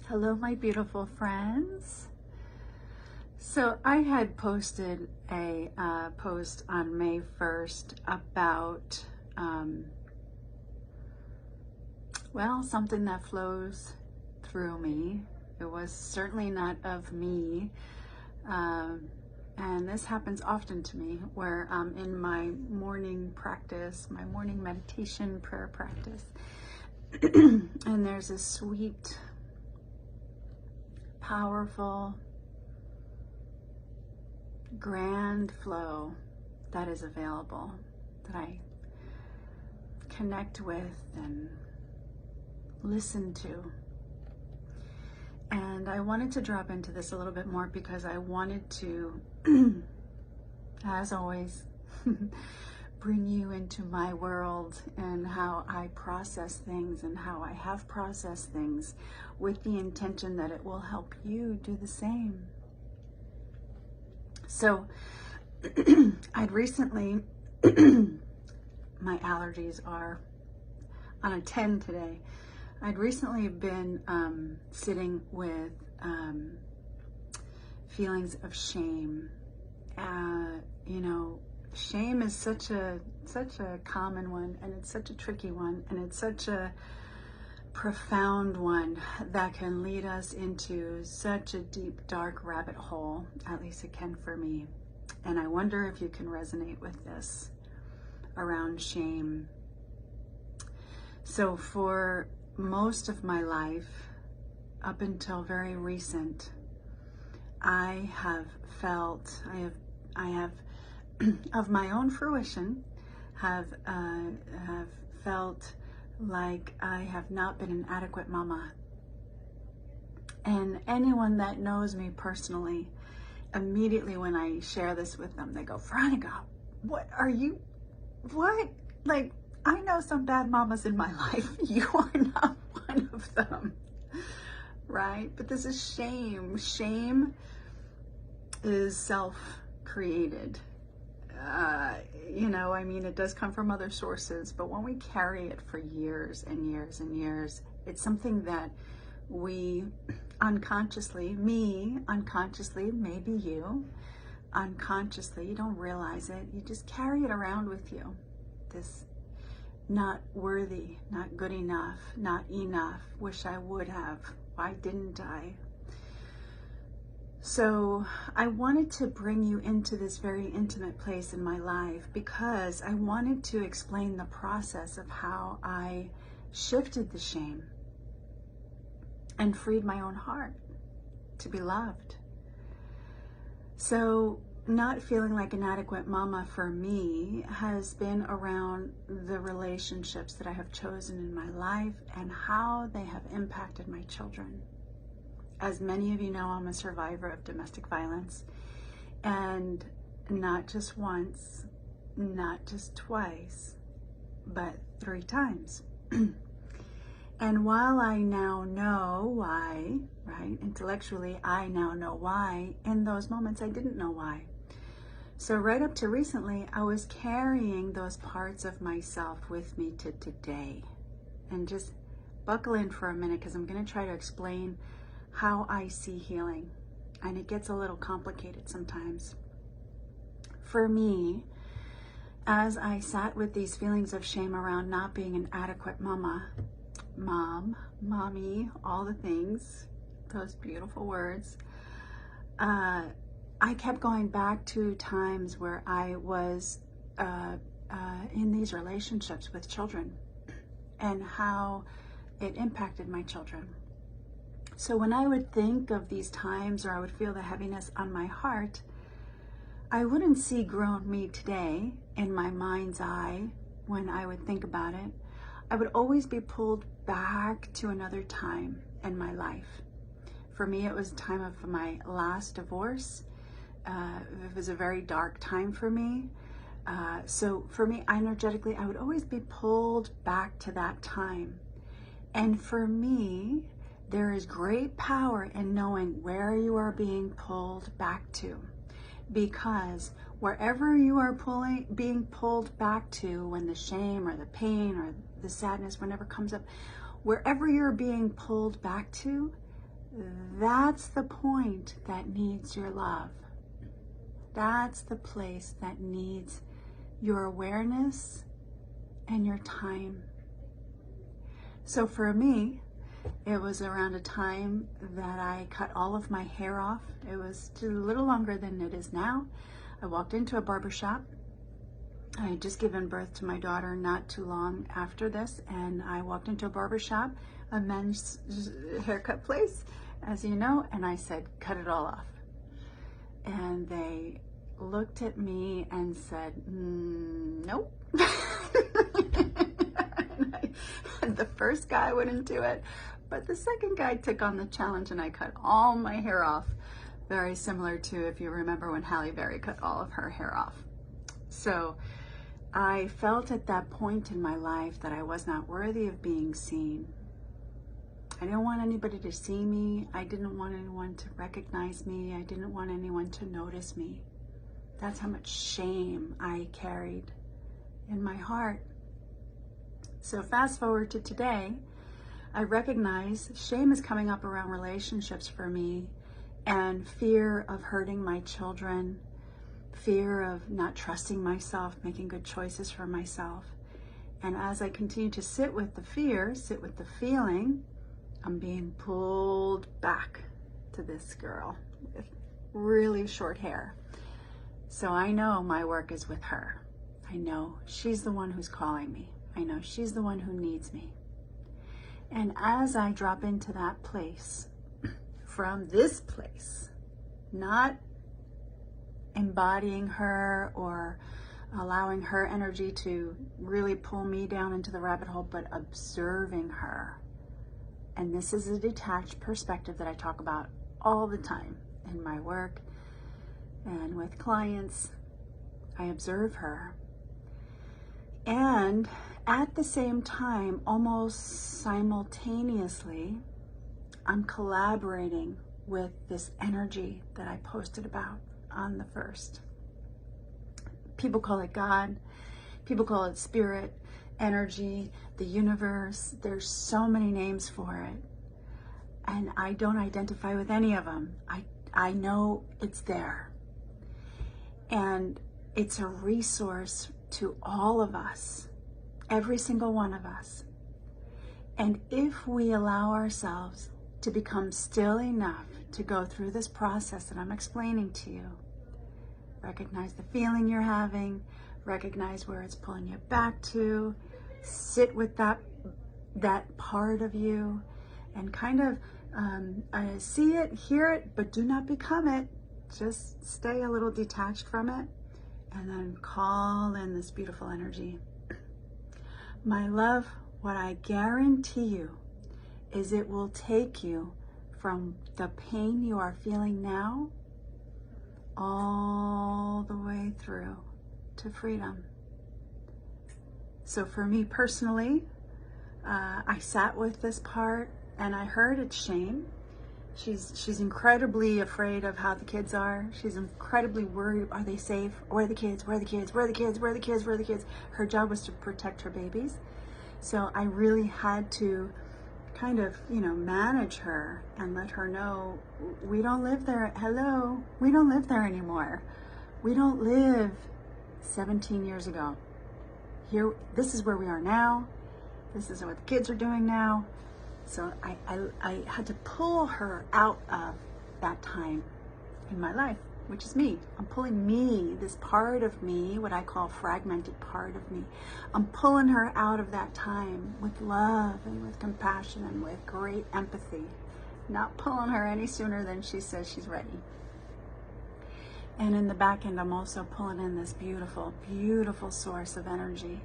Hello, my beautiful friends. So I had posted a post on May 1st about, something that flows through me. It was certainly not of me. And this happens often to me where I'm in my morning practice, my morning meditation prayer practice. And there's a sweet, powerful, grand flow that is available, that I connect with and listen to. And I wanted to drop into this a little bit more because I wanted to, as always, bring you into my world and how I process things and how I have processed things, with the intention that it will help you do the same. So I'd recently, my allergies are on a 10 today. I'd recently been sitting with feelings of shame. Shame is such a common one, and it's such a tricky one, and it's such a profound one that can lead us into such a deep, dark rabbit hole. At least it can for me. And I wonder if you can resonate with this around shame. So for most of my life, up until very recent, I have of my own fruition, have felt like I have not been an adequate mama. And anyone that knows me personally, immediately when I share this with them, they go, "Veronica, what? Like, I know some bad mamas in my life. You are not one of them." Right? But this is shame. Shame is self-created. It does come from other sources, but when we carry it for years and years and years, it's something that we unconsciously, maybe you, unconsciously, you don't realize it, you just carry it around with you. This not worthy, not good enough, not enough, wish I would have, why didn't I? So I wanted to bring you into this very intimate place in my life because I wanted to explain the process of how I shifted the shame and freed my own heart to be loved. So not feeling like an adequate mama for me has been around the relationships that I have chosen in my life and how they have impacted my children. As many of you know, I'm a survivor of domestic violence, and not just once, not just twice, but 3 times. And while I now know why, right, intellectually, I now know why, in those moments I didn't know why. So right up to recently, I was carrying those parts of myself with me to today. And just buckle in for a minute, because I'm going to try to explain how I see healing, and it gets a little complicated sometimes. For me, as I sat with these feelings of shame around not being an adequate mama, mom, mommy, all the things, those beautiful words, I kept going back to times where I was in these relationships with children and how it impacted my children. So when I would think of these times, or I would feel the heaviness on my heart, I wouldn't see grown me today in my mind's eye when I would think about it. I would always be pulled back to another time in my life. For me, it was the time of my last divorce. It was a very dark time for me. So for me, energetically, I would always be pulled back to that time. And for me, there is great power in knowing where you are being pulled back to, because wherever you are being pulled back to, when the shame or the pain or the sadness, whenever comes up, wherever you're being pulled back to, That's the point that needs your love. That's the place that needs your awareness and your time. So for me, it was around a time that I cut all of my hair off. It was a little longer than it is now. I walked into a barbershop. I had just given birth to my daughter not too long after this, and I walked into a barbershop, a men's haircut place, as you know, and I said, cut it all off. And they looked at me and said, nope. And the first guy wouldn't do it, but the second guy took on the challenge and I cut all my hair off. Very similar to, if you remember, when Halle Berry cut all of her hair off. So I felt at that point in my life that I was not worthy of being seen. I didn't want anybody to see me. I didn't want anyone to recognize me. I didn't want anyone to notice me. That's how much shame I carried in my heart. So fast forward to today, I recognize shame is coming up around relationships for me, and fear of hurting my children, fear of not trusting myself, making good choices for myself. And as I continue to sit with the fear, sit with the feeling, I'm being pulled back to this girl with really short hair. So I know my work is with her. I know she's the one who's calling me. I know she's the one who needs me. And as I drop into that place, from this place, not embodying her or allowing her energy to really pull me down into the rabbit hole, but observing her. And this is a detached perspective that I talk about all the time in my work and with clients. I observe her. And at the same time, almost simultaneously, I'm collaborating with this energy that I posted about on the 1st. People call it God. People call it spirit, energy, the universe. There's so many names for it. And I don't identify with any of them. I know it's there. And it's a resource to all of us, every single one of us. And if we allow ourselves to become still enough to go through this process that I'm explaining to you, recognize the feeling you're having, recognize where it's pulling you back to, sit with that part of you, and kind of see it, hear it, but do not become it. Just stay a little detached from it, and then call in this beautiful energy. My love, what I guarantee you is it will take you from the pain you are feeling now all the way through to freedom. So for me personally, I sat with this part and I heard it's shame. She's incredibly afraid of how the kids are. She's incredibly worried. Are they safe? Where are the kids? Where are the kids? Where are the kids? Where are the kids? Where are the kids? Her job was to protect her babies. So I really had to kind of, manage her and let her know, we don't live there. Hello, we don't live there anymore. We don't live 17 years ago. Here, this is where we are now. This is what the kids are doing now. So I had to pull her out of that time in my life, which is me. I'm pulling me, this part of me, what I call fragmented part of me. I'm pulling her out of that time with love and with compassion and with great empathy. Not pulling her any sooner than she says she's ready. And in the back end, I'm also pulling in this beautiful, beautiful source of energy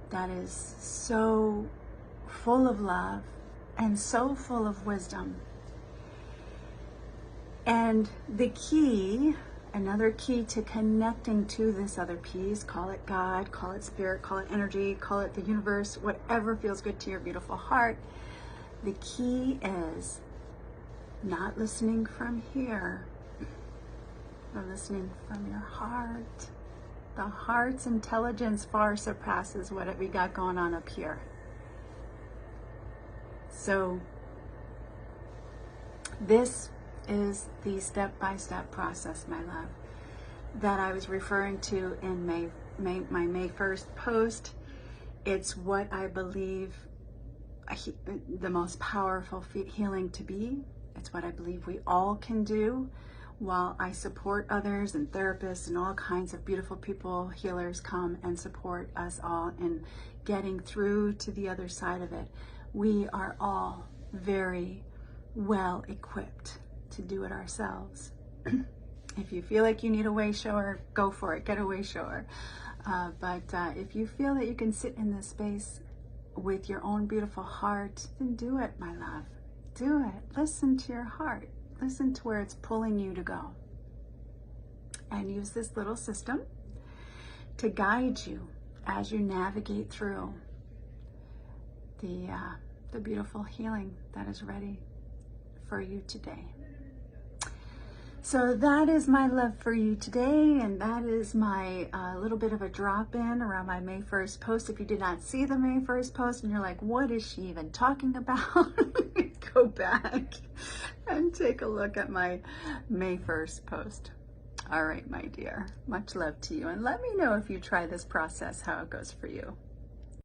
that is so full of love and so full of wisdom. And the key, another key to connecting to this other piece, call it God, call it spirit, call it energy, call it the universe, whatever feels good to your beautiful heart. The key is not listening from here, but listening from your heart. The heart's intelligence far surpasses what we got going on up here. So This is the step-by-step process, my love, that I was referring to in my May 1st post. It's what I believe the most powerful healing to be. It's what I believe we all can do. While I support others and therapists and all kinds of beautiful people, healers come and support us all in getting through to the other side of it, we are all very well equipped to do it ourselves. If you feel like you need a way shower, go for it, get a way shower. But if you feel that you can sit in this space with your own beautiful heart, then do it, my love. Do it. Listen to your heart. Listen to where it's pulling you to go. And use this little system to guide you as you navigate through the beautiful healing that is ready for you today. So that is my love for you today, and that is my little bit of a drop-in around my May 1st post. If you did not see the May 1st post and you're like, what is she even talking about? Go back and take a look at my May 1st post. All right, my dear, much love to you, and let me know if you try this process, how it goes for you.